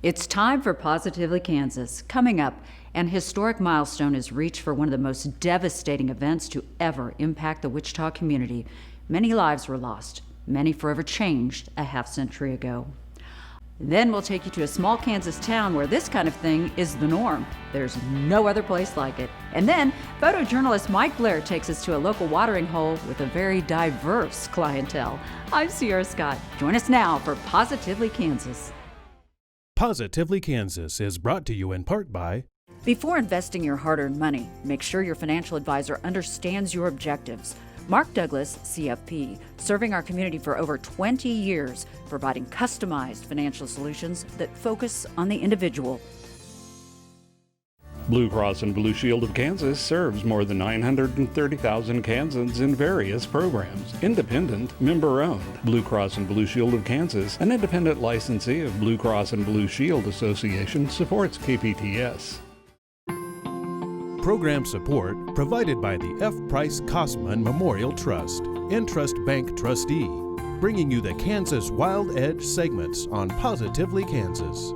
It's time for Positively Kansas. Coming up, an historic milestone is reached for one of the most devastating events to ever impact the Wichita community. Many lives were lost, many forever changed a half-century ago. Then we'll take you to a small Kansas town where this kind of thing is the norm. There's no other place like it. And then photojournalist Mike Blair takes us to a local watering hole with a very diverse clientele. I'm Sierra Scott. Join us now for Positively Kansas. Positively Kansas is brought to you in part by... Before investing your hard-earned money, make sure your financial advisor understands your objectives. Mark Douglas, CFP, serving our community for over 20 years, providing customized financial solutions that focus on the individual. Blue Cross and Blue Shield of Kansas serves more than 930,000 Kansans in various programs. Independent, member-owned. Blue Cross and Blue Shield of Kansas, an independent licensee of Blue Cross and Blue Shield Association, supports KPTS. Program support provided by the F. Price Kosman Memorial Trust, Entrust Bank Trustee, bringing you the Kansas Wild Edge segments on Positively Kansas.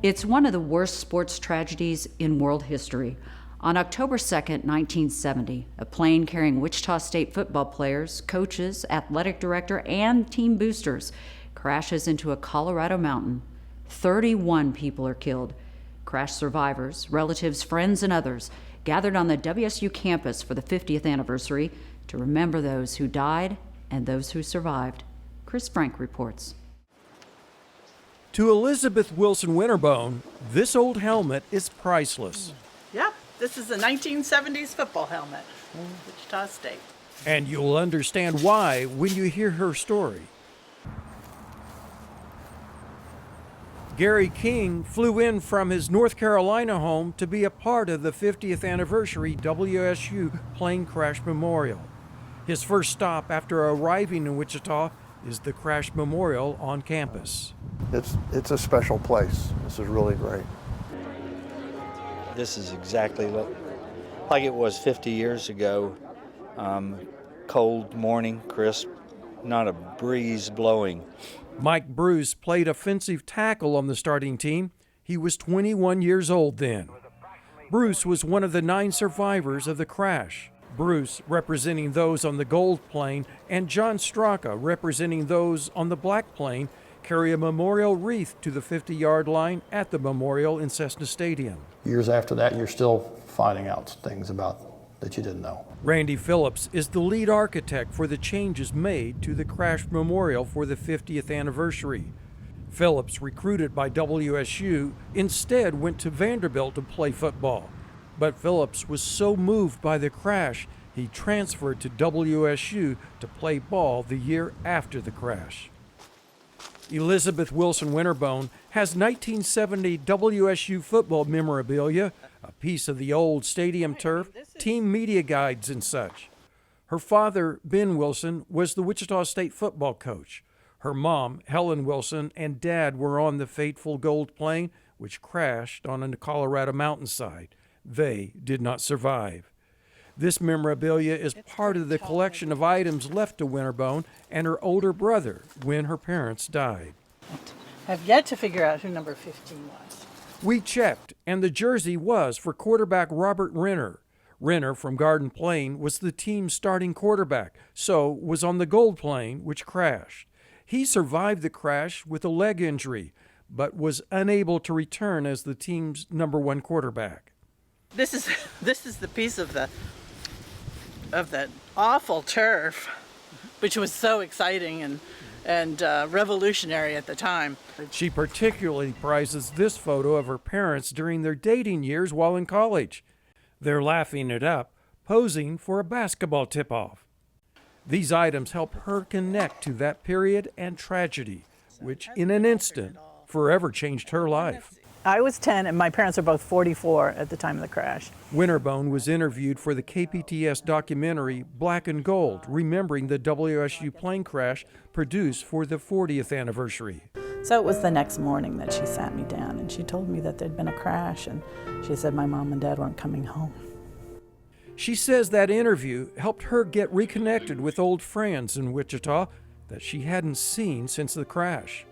It's one of the worst sports tragedies in world history. On October 2nd, 1970, a plane carrying Wichita State football players, coaches, athletic director, and team boosters crashes into a Colorado mountain. 31 people are killed. Crash survivors, relatives, friends, and others gathered on the WSU campus for the 50th anniversary to remember those who died and those who survived. Chris Frank reports. To Elizabeth Wilson Winterbone, this old helmet is priceless. Yep, this is a 1970s football helmet from Wichita State. And you'll understand why when you hear her story. Gary King flew in from his North Carolina home to be a part of the 50th anniversary WSU plane crash memorial. His first stop after arriving in Wichita is the crash memorial on campus. It's a special place. This is really great. This is exactly like it was 50 years ago. Cold morning, crisp, not a breeze blowing. Mike Bruce played offensive tackle on the starting team. He was 21 years old then. Bruce was one of the 9 survivors of the crash. Bruce representing those on the gold plane and John Straka representing those on the black plane carry a memorial wreath to the 50-yard line at the memorial in Cessna Stadium. Years after that, you're still finding out things about that you didn't know. Randy Phillips is the lead architect for the changes made to the crash memorial for the 50th anniversary. Phillips, recruited by WSU, instead went to Vanderbilt to play football. But Phillips was so moved by the crash, he transferred to WSU to play ball the year after the crash. Elizabeth Wilson Winterbone has 1970 WSU football memorabilia, a piece of the old stadium turf, team media guides, and such. Her father, Ben Wilson, was the Wichita State football coach. Her mom, Helen Wilson, and dad were on the fateful gold plane, which crashed on a Colorado mountainside. They did not survive. This memorabilia is part of the collection of items left to Winterbone and her older brother when her parents died. I've yet to figure out who number 15 was. We checked, and the jersey was for quarterback Robert Renner. Renner from Garden Plain was the team's starting quarterback, so was on the gold plane, which crashed. He survived the crash with a leg injury, but was unable to return as the team's number 1 quarterback. This is the piece of the awful turf, which was so exciting and revolutionary at the time. She particularly prizes this photo of her parents during their dating years while in college. They're laughing it up, posing for a basketball tip-off. These items help her connect to that period and tragedy, which in an instant forever changed her life. I was 10 and my parents were both 44 at the time of the crash. Winterbone was interviewed for the KPTS documentary Black and Gold, remembering the WSU plane crash produced for the 40th anniversary. So it was the next morning that she sat me down and she told me that there'd been a crash and she said my mom and dad weren't coming home. She says that interview helped her get reconnected with old friends in Wichita that she hadn't seen since the crash.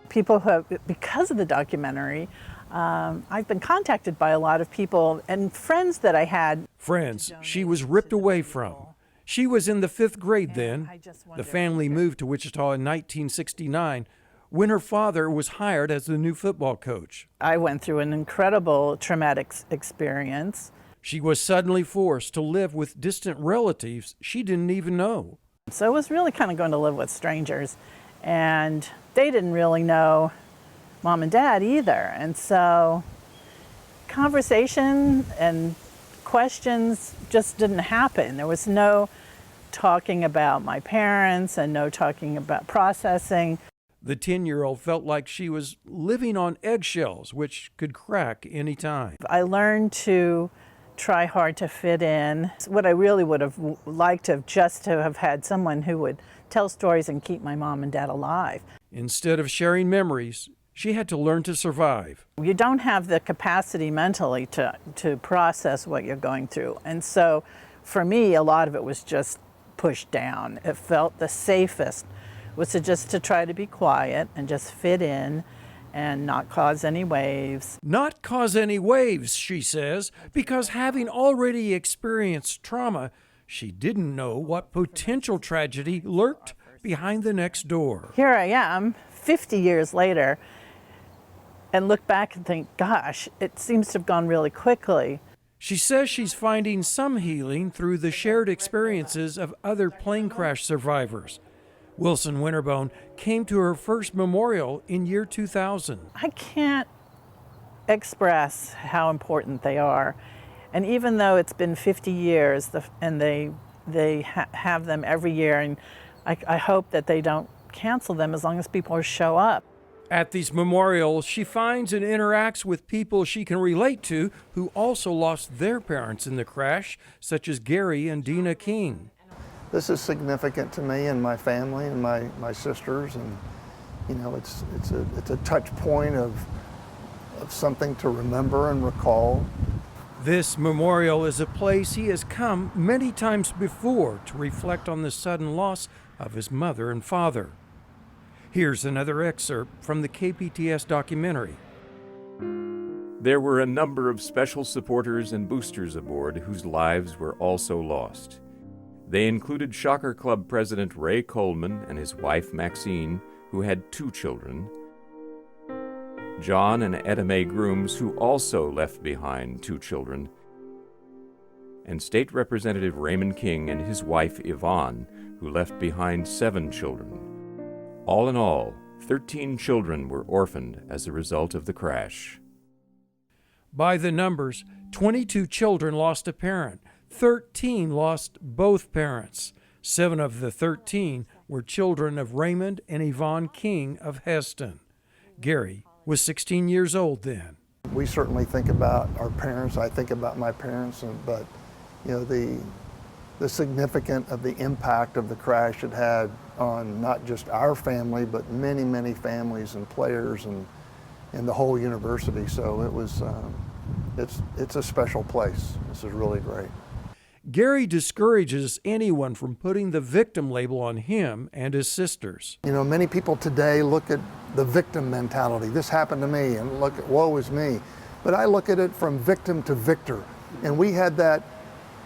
People who have, because of the documentary, I've been contacted by a lot of people and friends that I had. Friends she was ripped away from. She was in the 5th grade then. The family moved to Wichita in 1969 when her father was hired as the new football coach. I went through an incredible traumatic experience. She was suddenly forced to live with distant relatives she didn't even know. So it was really kind of going to live with strangers, and they didn't really know Mom and Dad either. And so conversation and questions just didn't happen. There was no talking about my parents and no talking about processing. The 10-year-old felt like she was living on eggshells, which could crack any time. I learned to try hard to fit in. What I really would have liked to have had someone who would tell stories and keep my mom and dad alive. Instead of sharing memories, she had to learn to survive. You don't have the capacity mentally to process what you're going through. And so for me, a lot of it was just pushed down. It felt the safest was to try to be quiet and just fit in and not cause any waves. Not cause any waves, she says, because having already experienced trauma, she didn't know what potential tragedy lurked behind the next door. Here I am, 50 years later, and look back and think, gosh, it seems to have gone really quickly. She says she's finding some healing through the shared experiences of other plane crash survivors. Wilson Winterbone came to her first memorial in year 2000. I can't express how important they are. And even though it's been 50 years and they have them every year, and I hope that they don't cancel them as long as people show up. At these memorials, she finds and interacts with people she can relate to who also lost their parents in the crash, such as Gary and Dina King. This is significant to me and my family and my sisters, and you know, it's a touch point of something to remember and recall. This memorial is a place he has come many times before to reflect on the sudden loss of his mother and father. Here's another excerpt from the KPTS documentary. There were a number of special supporters and boosters aboard whose lives were also lost. They included Shocker Club President Ray Coleman and his wife Maxine, who had 2 children, John and Etta Mae Grooms, who also left behind 2 children, and State Representative Raymond King and his wife Yvonne, who left behind 7 children. All in all, 13 children were orphaned as a result of the crash. By the numbers, 22 children lost a parent. 13 lost both parents. 7 of the 13 were children of Raymond and Yvonne King of Heston. Gary was 16 years old then. We certainly think about our parents. I think about my parents, but you know, the significance of the impact of the crash it had on not just our family, but many, many families and players and the whole university. So it was, it's a special place. This is really great. Gary discourages anyone from putting the victim label on him and his sisters. You know, many people today look at the victim mentality. This happened to me, and look at woe is me. But I look at it from victim to victor. And we had that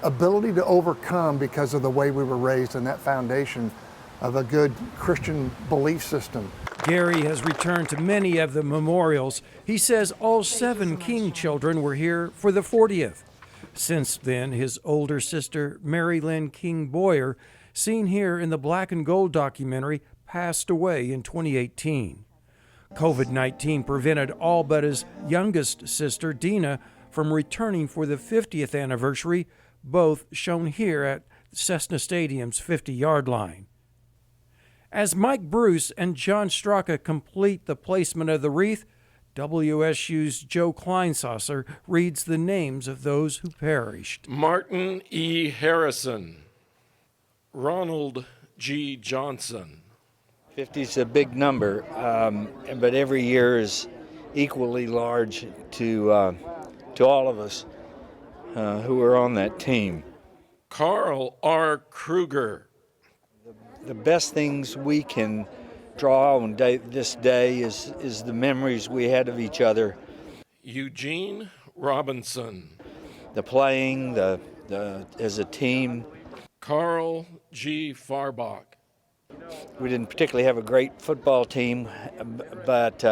ability to overcome because of the way we were raised and that foundation of a good Christian belief system. Gary has returned to many of the memorials. He says all 7 King children were here for the 40th. Since then, his older sister, Mary Lynn King Boyer, seen here in the Black and Gold documentary, passed away in 2018. COVID-19 prevented all but his youngest sister, Dina, from returning for the 50th anniversary, both shown here at Cessna Stadium's 50-yard line. As Mike Bruce and John Straka complete the placement of the wreath, WSU's Joe Kleinsasser reads the names of those who perished. Martin E. Harrison, Ronald G. Johnson. 50 is a big number, but every year is equally large to all of us who are on that team. Carl R. Kruger. The best things we can draw on this day is the memories we had of each other. Eugene Robinson. The playing, the as a team. Carl G. Farbach. We didn't particularly have a great football team, but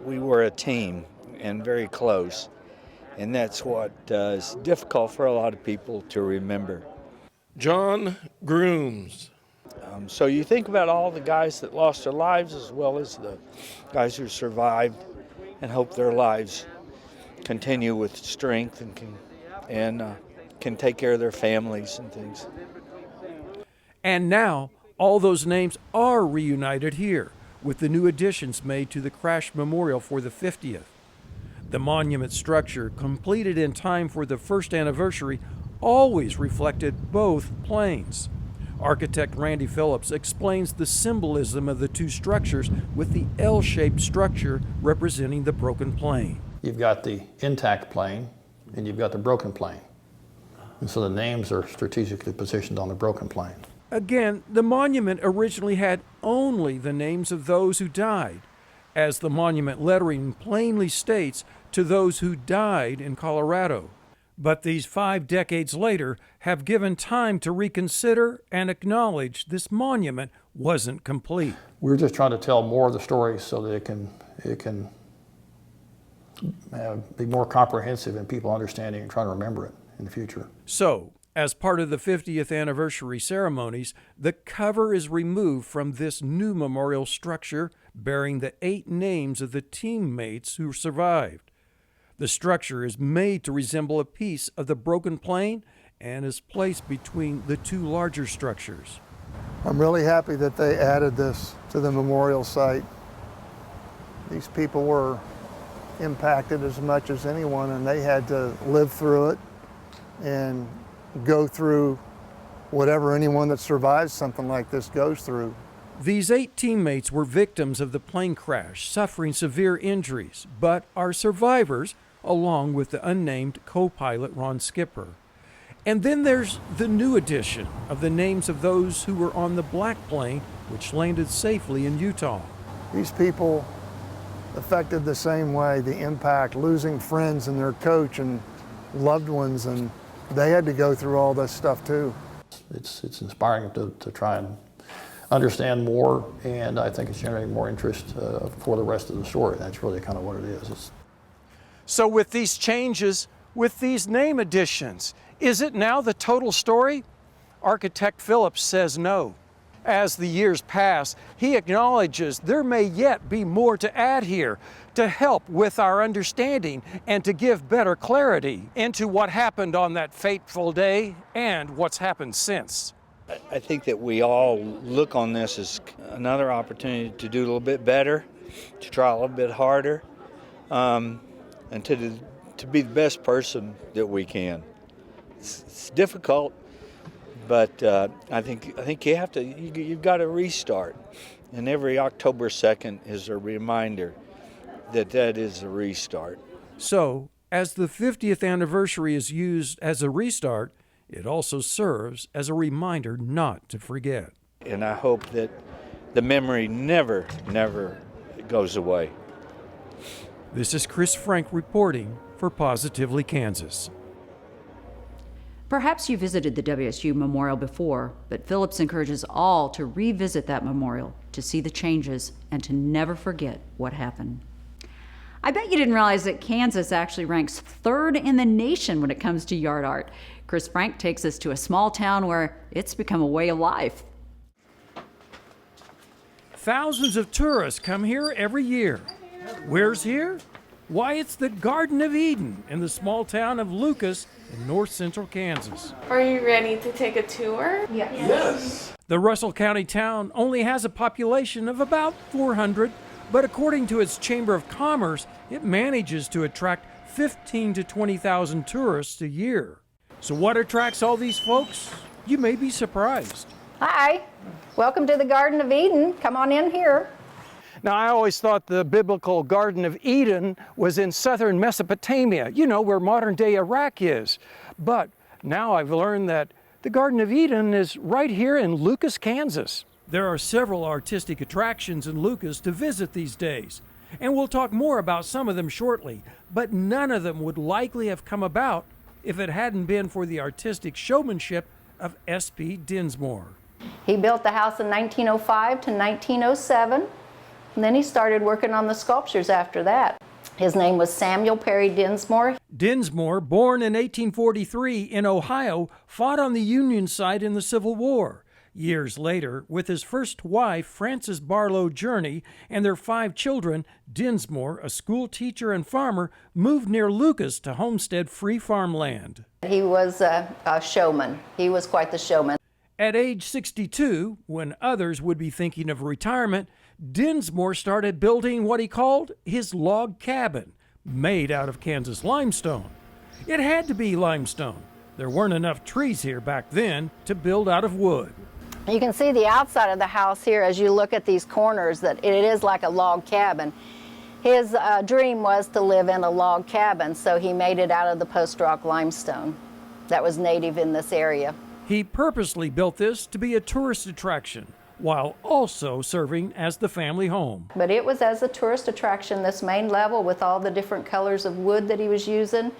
we were a team and very close. And that's what is difficult for a lot of people to remember. John Grooms. So you think about all the guys that lost their lives as well as the guys who survived, and hope their lives continue with strength and can take care of their families and things. And now, all those names are reunited here with the new additions made to the Crash Memorial for the 50th. The monument structure, completed in time for the first anniversary, always reflected both planes. Architect Randy Phillips explains the symbolism of the two structures with the L-shaped structure representing the broken plane. You've got the intact plane and you've got the broken plane. And so the names are strategically positioned on the broken plane. Again, the monument originally had only the names of those who died, as the monument lettering plainly states, to those who died in Colorado. But these 5 decades later have given time to reconsider and acknowledge this monument wasn't complete. We're just trying to tell more of the story so that it can be more comprehensive in people understanding and trying to remember it in the future. So, as part of the 50th anniversary ceremonies, the cover is removed from this new memorial structure bearing the 8 names of the teammates who survived. The structure is made to resemble a piece of the broken plane and is placed between the 2 larger structures. I'm really happy that they added this to the memorial site. These people were impacted as much as anyone, and they had to live through it and go through whatever anyone that survives something like this goes through. These 8 teammates were victims of the plane crash, suffering severe injuries, but are survivors, along with the unnamed co-pilot Ron Skipper. And then there's the new addition of the names of those who were on the black plane, which landed safely in Utah. These people affected the same way, the impact, losing friends and their coach and loved ones, and they had to go through all this stuff too. It's inspiring to try and understand more, and I think it's generating more interest for the rest of the story. That's really kind of what it is. So with these changes, with these name additions, is it now the total story? Architect Phillips says no. As the years pass, he acknowledges there may yet be more to add here to help with our understanding and to give better clarity into what happened on that fateful day and what's happened since. I think that we all look on this as another opportunity to do a little bit better, to try a little bit harder, and to be the best person that we can. It's difficult, but I think you've got to restart. And every October 2nd is a reminder that is a restart. So, as the 50th anniversary is used as a restart, it also serves as a reminder not to forget. And I hope that the memory never goes away. This is Chris Frank reporting for Positively Kansas. Perhaps you visited the WSU Memorial before, but Phillips encourages all to revisit that memorial, to see the changes, and to never forget what happened. I bet you didn't realize that Kansas actually ranks 3rd in the nation when it comes to yard art. Chris Frank takes us to a small town where it's become a way of life. Thousands of tourists come here every year. Where's here? Why, it's the Garden of Eden in the small town of Lucas in north central Kansas. Are you ready to take a tour? Yes. The Russell County town only has a population of about 400, But according to its Chamber of Commerce, it manages to attract 15 to 20,000 tourists a year. So what attracts all these folks? You may be surprised. Hi, welcome to the Garden of Eden. Come on in here. Now, I always thought the biblical Garden of Eden was in southern Mesopotamia, you know, where modern-day Iraq is. But now I've learned that the Garden of Eden is right here in Lucas, Kansas. There are several artistic attractions in Lucas to visit these days, and we'll talk more about some of them shortly, but none of them would likely have come about if it hadn't been for the artistic showmanship of S.P. Dinsmore. He built the house in 1905 to 1907, and then he started working on the sculptures after that. His name was Samuel Perry Dinsmore. Dinsmore, born in 1843 in Ohio, fought on the Union side in the Civil War. Years later, with his first wife, Frances Barlow Journey, and their 5 children, Dinsmore, a school teacher and farmer, moved near Lucas to homestead free farmland. He was a showman. He was quite the showman. At age 62, when others would be thinking of retirement, Dinsmore started building what he called his log cabin, made out of Kansas limestone. It had to be limestone. There weren't enough trees here back then to build out of wood. You can see the outside of the house here as you look at these corners that it is like a log cabin. His dream was to live in a log cabin, so he made it out of the post-rock limestone that was native in this area. He purposely built this to be a tourist attraction, while also serving as the family home. But it was as a tourist attraction, this main level with all the different colors of wood that he was using,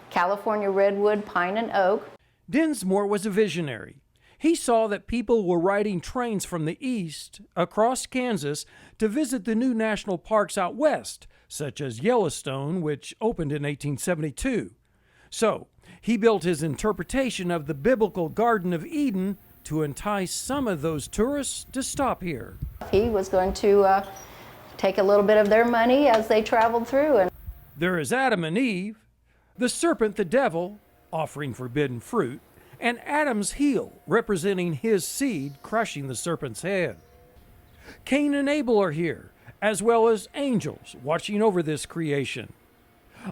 California redwood, pine, and oak. Dinsmore was a visionary. He saw that people were riding trains from the east across Kansas to visit the new national parks out west, such as Yellowstone, which opened in 1872. So, he built his interpretation of the biblical Garden of Eden to entice some of those tourists to stop here. He was going to take a little bit of their money as they traveled through. And there is Adam and Eve, the serpent, the devil, offering forbidden fruit, and Adam's heel, representing his seed crushing the serpent's head. Cain and Abel are here, as well as angels watching over this creation.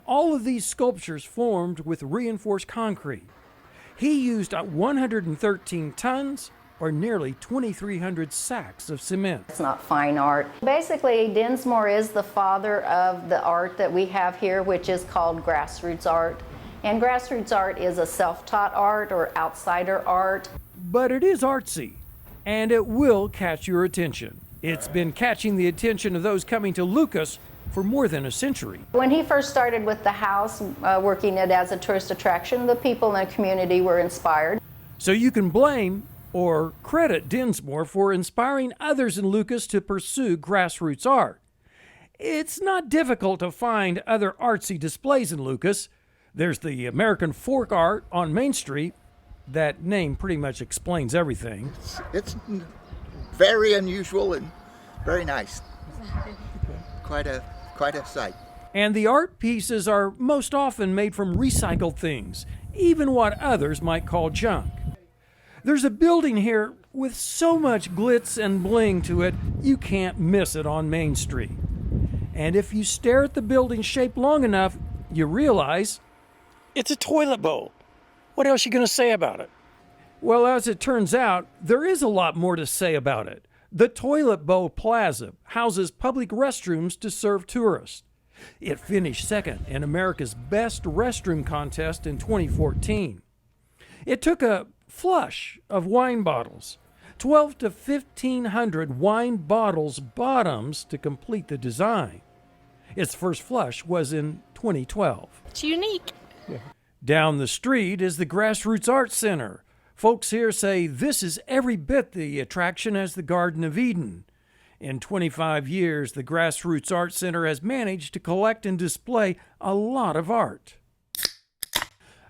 All of these sculptures formed with reinforced concrete. He used 113 tons, or nearly 2,300 sacks of cement. It's not fine art. Basically, Dinsmore is the father of the art that we have here, which is called grassroots art. And grassroots art is a self-taught art or outsider art. But it is artsy, and it will catch your attention. It's been catching the attention of those coming to Lucas for more than a century. When he first started with the house, working it as a tourist attraction, the people in the community were inspired. So you can blame or credit Dinsmore for inspiring others in Lucas to pursue grassroots art. It's not difficult to find other artsy displays in Lucas. There's the American Folk Art on Main Street. That name pretty much explains everything. It's very unusual and very nice. Quite a sight. And the art pieces are most often made from recycled things, even what others might call junk. There's a building here with so much glitz and bling to it, you can't miss it on Main Street. And if you stare at the building's shape long enough, you realize it's a toilet bowl. What else are you going to say about it? Well, as it turns out, there is a lot more to say about it. The Toilet Bowl Plaza houses public restrooms to serve tourists. It finished second in America's Best Restroom Contest in 2014. It took a flush of wine bottles, 12 to 1,500 wine bottles bottoms to complete the design. Its first flush was in 2012. It's unique. Yeah. Down the street is the Grassroots Art Center. Folks here say this is every bit the attraction as the Garden of Eden. In 25 years, the Grassroots Art Center has managed to collect and display a lot of art.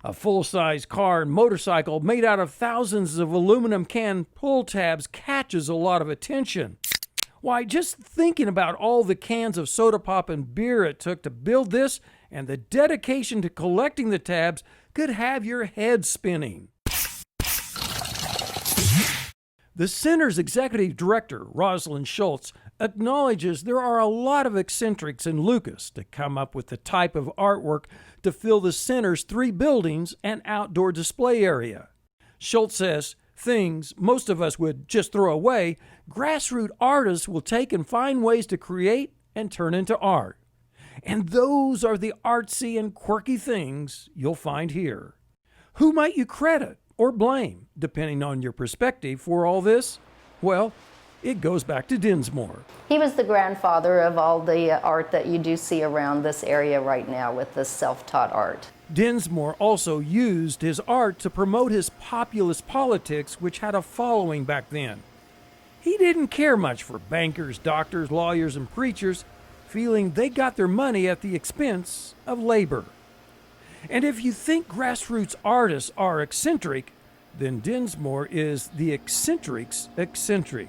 A full-size car and motorcycle made out of thousands of aluminum can pull tabs catches a lot of attention. Why, just thinking about all the cans of soda pop and beer it took to build this and the dedication to collecting the tabs could have your head spinning. The center's executive director, Rosalind Schultz, acknowledges there are a lot of eccentrics in Lucas to come up with the type of artwork to fill the center's 3 buildings and outdoor display area. Schultz says things most of us would just throw away, grassroots artists will take and find ways to create and turn into art. And those are the artsy and quirky things you'll find here. Who might you credit or blame, depending on your perspective, for all this? Well, it goes back to Dinsmore. He was the grandfather of all the art that you do see around this area right now with this self-taught art. Dinsmore also used his art to promote his populist politics, which had a following back then. He didn't care much for bankers, doctors, lawyers, and preachers, feeling they got their money at the expense of labor. And if you think grassroots artists are eccentric, then Dinsmore is the eccentric's eccentric.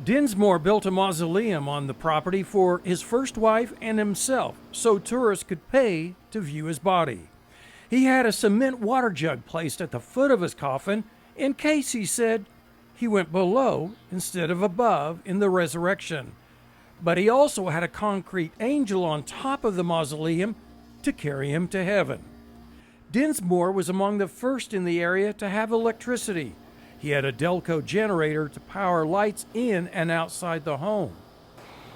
Dinsmore built a mausoleum on the property for his first wife and himself, so tourists could pay to view his body. He had a cement water jug placed at the foot of his coffin in case, he said, he went below instead of above in the resurrection. But he also had a concrete angel on top of the mausoleum to carry him to heaven. Dinsmore was among the first in the area to have electricity. He had a Delco generator to power lights in and outside the home.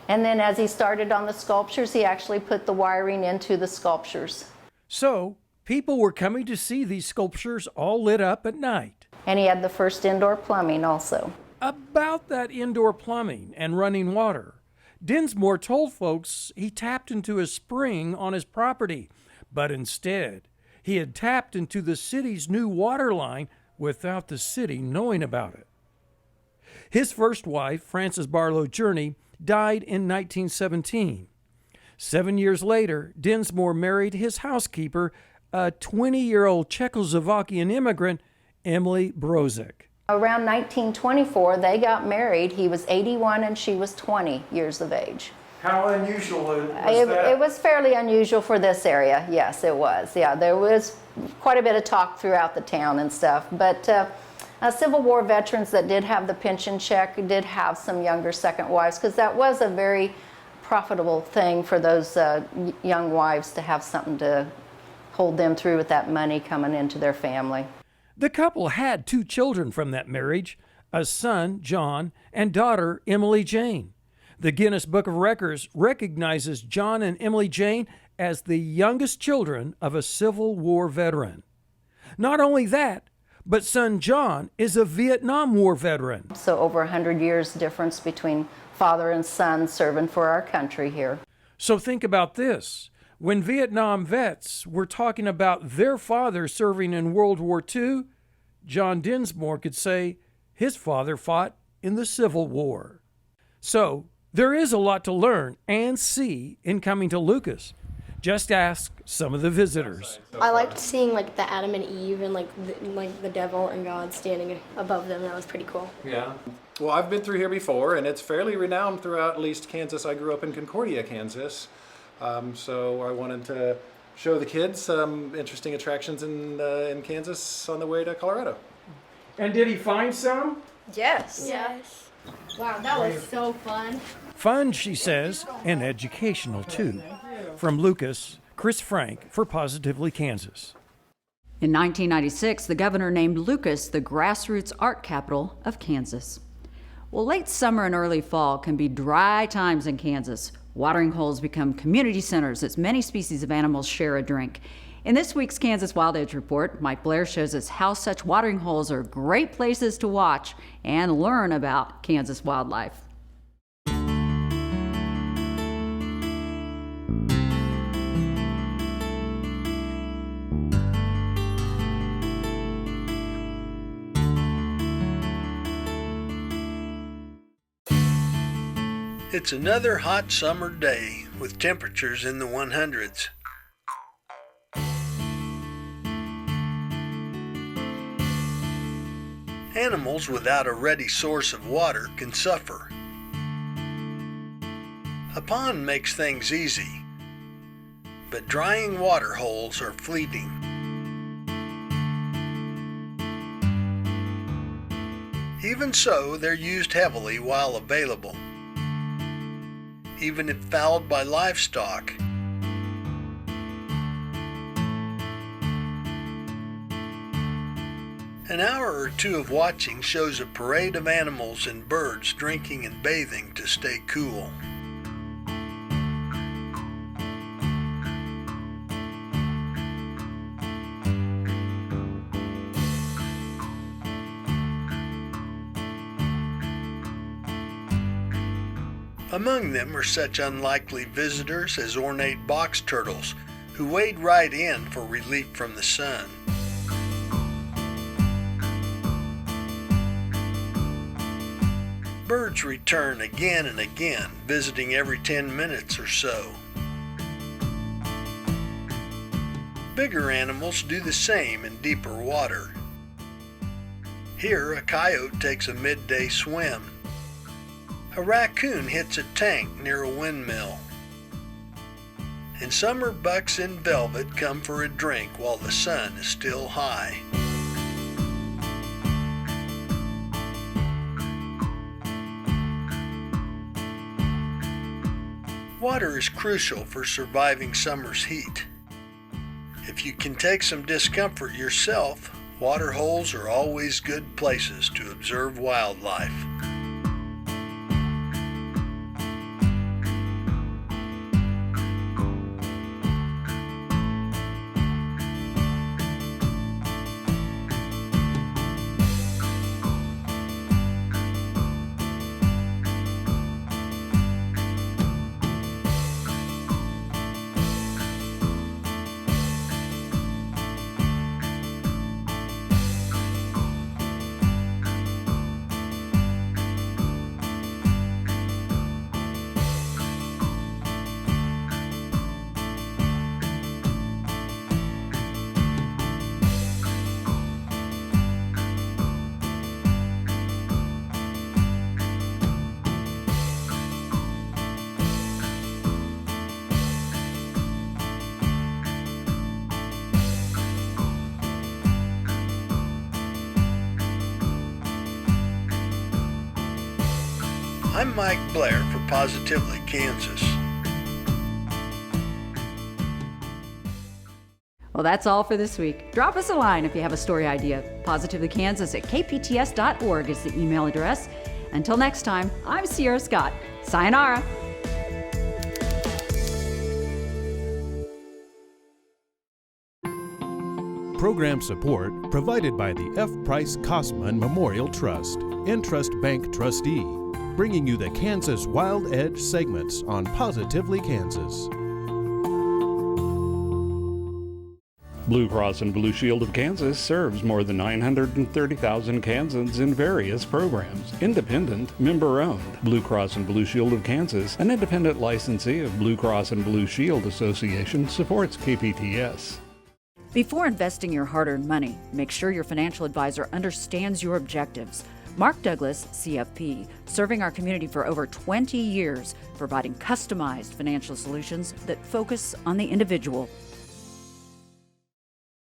And then as he started on the sculptures, he actually put the wiring into the sculptures. So, people were coming to see these sculptures all lit up at night. And he had the first indoor plumbing also. About that indoor plumbing and running water, Dinsmore told folks he tapped into a spring on his property, but instead, he had tapped into the city's new water line without the city knowing about it. His first wife, Frances Barlow Journey, died in 1917. 7 years later, Dinsmore married his housekeeper, a 20-year-old Czechoslovakian immigrant, Emily Brozik. Around 1924, they got married. He was 81 and she was 20 years of age. How unusual was that? It was fairly unusual for this area. Yes, it was. Yeah, there was quite a bit of talk throughout the town and stuff. But Civil War veterans that did have the pension check did have some younger second wives, because that was a very profitable thing for those young wives to have something to hold them through with that money coming into their family. The couple had 2 children from that marriage, a son, John, and daughter, Emily Jane. The Guinness Book of Records recognizes John and Emily Jane as the youngest children of a Civil War veteran. Not only that, but son John is a Vietnam War veteran. So over 100 years difference between father and son serving for our country here. So think about this. When Vietnam vets were talking about their father serving in World War II, John Dinsmore could say his father fought in the Civil War. So there is a lot to learn and see in coming to Lucas. Just ask some of the visitors. I liked seeing like the Adam and Eve and like the devil and God standing above them. That was pretty cool. Yeah. Well, I've been through here before, and it's fairly renowned throughout at least Kansas. I grew up in Concordia, Kansas. So I wanted to show the kids some interesting attractions in Kansas on the way to Colorado. And did he find some? Yes. Yes. Wow, that was so fun. Fun, she says, and educational too. From Lucas, Chris Frank for Positively Kansas. In 1996, the governor named Lucas the grassroots art capital of Kansas. Well, late summer and early fall can be dry times in Kansas. Watering holes become community centers as many species of animals share a drink. In this week's Kansas Wild Edge Report, Mike Blair shows us how such watering holes are great places to watch and learn about Kansas wildlife. It's another hot summer day with temperatures in the 100s. Animals without a ready source of water can suffer. A pond makes things easy, but drying water holes are fleeting. Even so, they're used heavily while available. even if fouled by livestock. An hour or two of watching shows a parade of animals and birds drinking and bathing to stay cool. Among them are such unlikely visitors as ornate box turtles, who wade right in for relief from the sun. Birds return again and again, visiting every 10 minutes or so. Bigger animals do the same in deeper water. Here, a coyote takes a midday swim. A raccoon hits a tank near a windmill. And summer bucks in velvet come for a drink while the sun is still high. Water is crucial for surviving summer's heat. If you can take some discomfort yourself, water holes are always good places to observe wildlife. I'm Mike Blair for Positively Kansas. Well, that's all for this week. Drop us a line if you have a story idea. PositivelyKansas@kpts.org is the email address. Until next time, I'm Sierra Scott. Sayonara. Program support provided by the F. Price Kosman Memorial Trust, Entrust Bank Trustee, bringing you the Kansas Wild Edge segments on Positively Kansas. Blue Cross and Blue Shield of Kansas serves more than 930,000 Kansans in various programs. Independent, member-owned. Blue Cross and Blue Shield of Kansas, an independent licensee of Blue Cross and Blue Shield Association, supports KPTS. Before investing your hard-earned money, make sure your financial advisor understands your objectives. Mark Douglas, CFP, serving our community for over 20 years, providing customized financial solutions that focus on the individual.